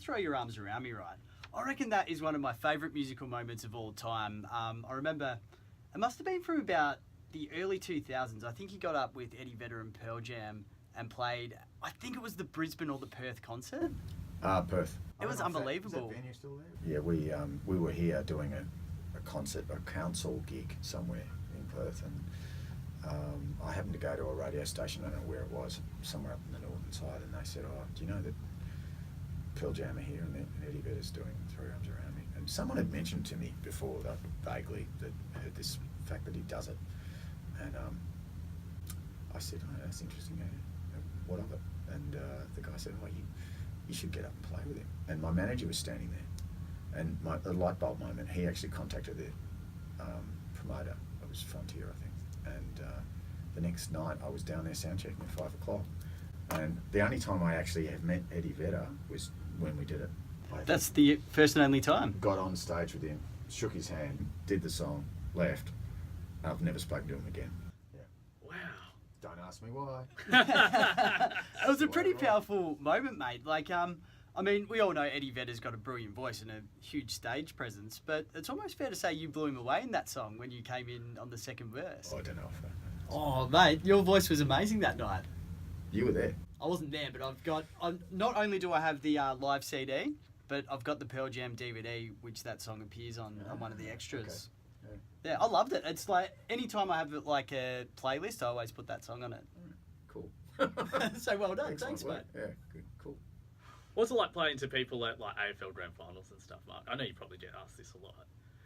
Throw Your Arms Around Me right. I reckon that is one of my favourite musical moments of all time. I remember it must have been from about the early 2000s. I think he got up with Eddie Vedder and Pearl Jam and played, I think it was the Brisbane or the Perth concert. Perth. It was unbelievable. Is that venue still there? Yeah, we were here doing a concert, a council gig somewhere in Perth, and I happened to go to a radio station, I don't know where it was, somewhere up in the northern side, and they said, oh, do you know that Pearl Jam are here and Eddie Vedder's doing Throw Your Arms Around Me? And someone had mentioned to me before, that vaguely, that heard this fact that he does it. And I said, oh, that's interesting, what of it? And the guy said, oh, you should get up and play with him. And my manager was standing there. And the light bulb moment, he actually contacted the promoter. It was Frontier, I think. And the next night I was down there sound checking at 5 o'clock. And the only time I actually have met Eddie Vedder was when we did it. That's the first and only time. Got on stage with him, shook his hand, did the song, left. I've never spoken to him again. Yeah. Wow. Don't ask me why. It was a pretty powerful moment, mate. Like, I mean, we all know Eddie Vedder's got a brilliant voice and a huge stage presence, but it's almost fair to say you blew him away in that song when you came in on the second verse. Oh, I don't know if Oh, mate, your voice was amazing that night. you were there. I wasn't there, but not only do I have the live CD, but I've got the Pearl Jam DVD, which that song appears on one of the extras. Okay. Yeah, I loved it. It's like, anytime I have like a playlist, I always put that song on it. Cool. So well done. Excellent Thanks, work. mate. Yeah, good, cool. What's it like playing to people at like AFL Grand Finals and stuff, Mark? I know you probably get asked this a lot.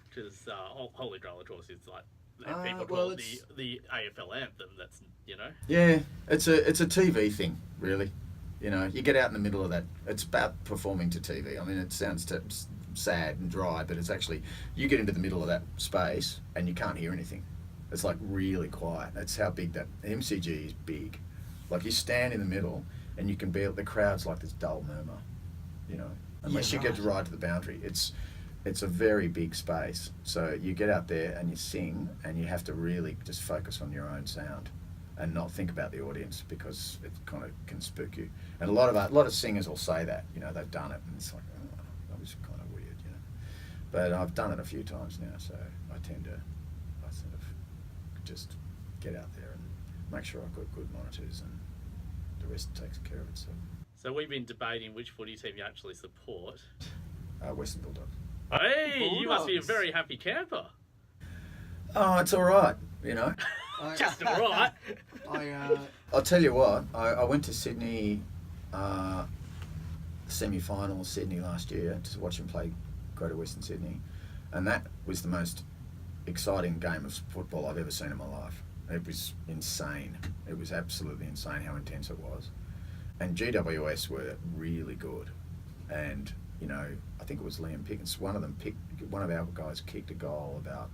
Because Holy Grail, of course, is like people call it the AFL anthem. That's, you know. Yeah, it's a TV thing, really. You know, you get out in the middle of that. It's about performing to TV. I mean, it sounds sad and dry, but it's actually, you get into the middle of that space and you can't hear anything. It's like really quiet. That's how big that MCG is big. Like you stand in the middle and you can be, the crowd's like this dull murmur, you know, unless you get to ride to the boundary. It's a very big space. So you get out there and you sing and you have to really just focus on your own sound and not think about the audience, because it kind of can spook you. And a lot of singers will say that, you know, they've done it and it's like, oh, that was kind of weird, you know. But I've done it a few times now, so I sort of just get out there and make sure I've got good monitors and the rest takes care of itself. So we've been debating which footy team you actually support. Western Bulldogs. Hey, you must be a very happy camper. Oh, it's all right, you know. Just all right. I'll tell you what, I went to Sydney, semi-final Sydney last year to watch him play Greater Western Sydney, and that was the most exciting game of football I've ever seen in my life. It was insane. It was absolutely insane how intense it was. And GWS were really good. And, you know, I think it was Liam Pickens, one of our guys kicked a goal about,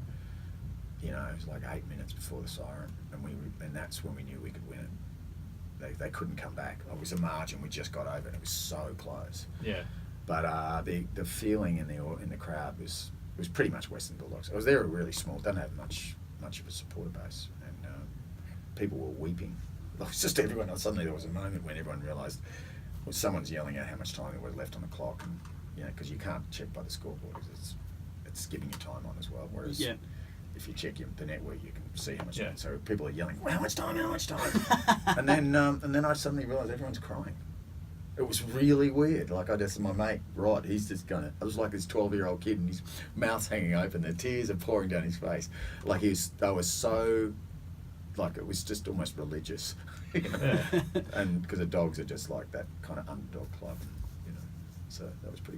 you know, it was like 8 minutes before the siren, and that's when we knew we could win it. They couldn't come back. It was a margin, we just got over it. It was so close. Yeah. But the feeling in the crowd was pretty much Western Bulldogs. I was there, really small, don't have much of a supporter base, and people were weeping. It was just everyone. Suddenly there was a moment when everyone realised, well, someone's yelling out how much time there was left on the clock, and you know, because you can't check by the scoreboard, because it's giving you time on as well. Whereas if you check the network, you can see how much time. So people are yelling, well, how much time? and then I suddenly realised everyone's crying. It was really weird. Like, my mate Rod, he's just I was like this 12-year-old kid, and his mouth's hanging open, the tears are pouring down his face. Like they were so, like, it was just almost religious, you know. And because the Dogs are just like that kind of underdog club, you know. So that was pretty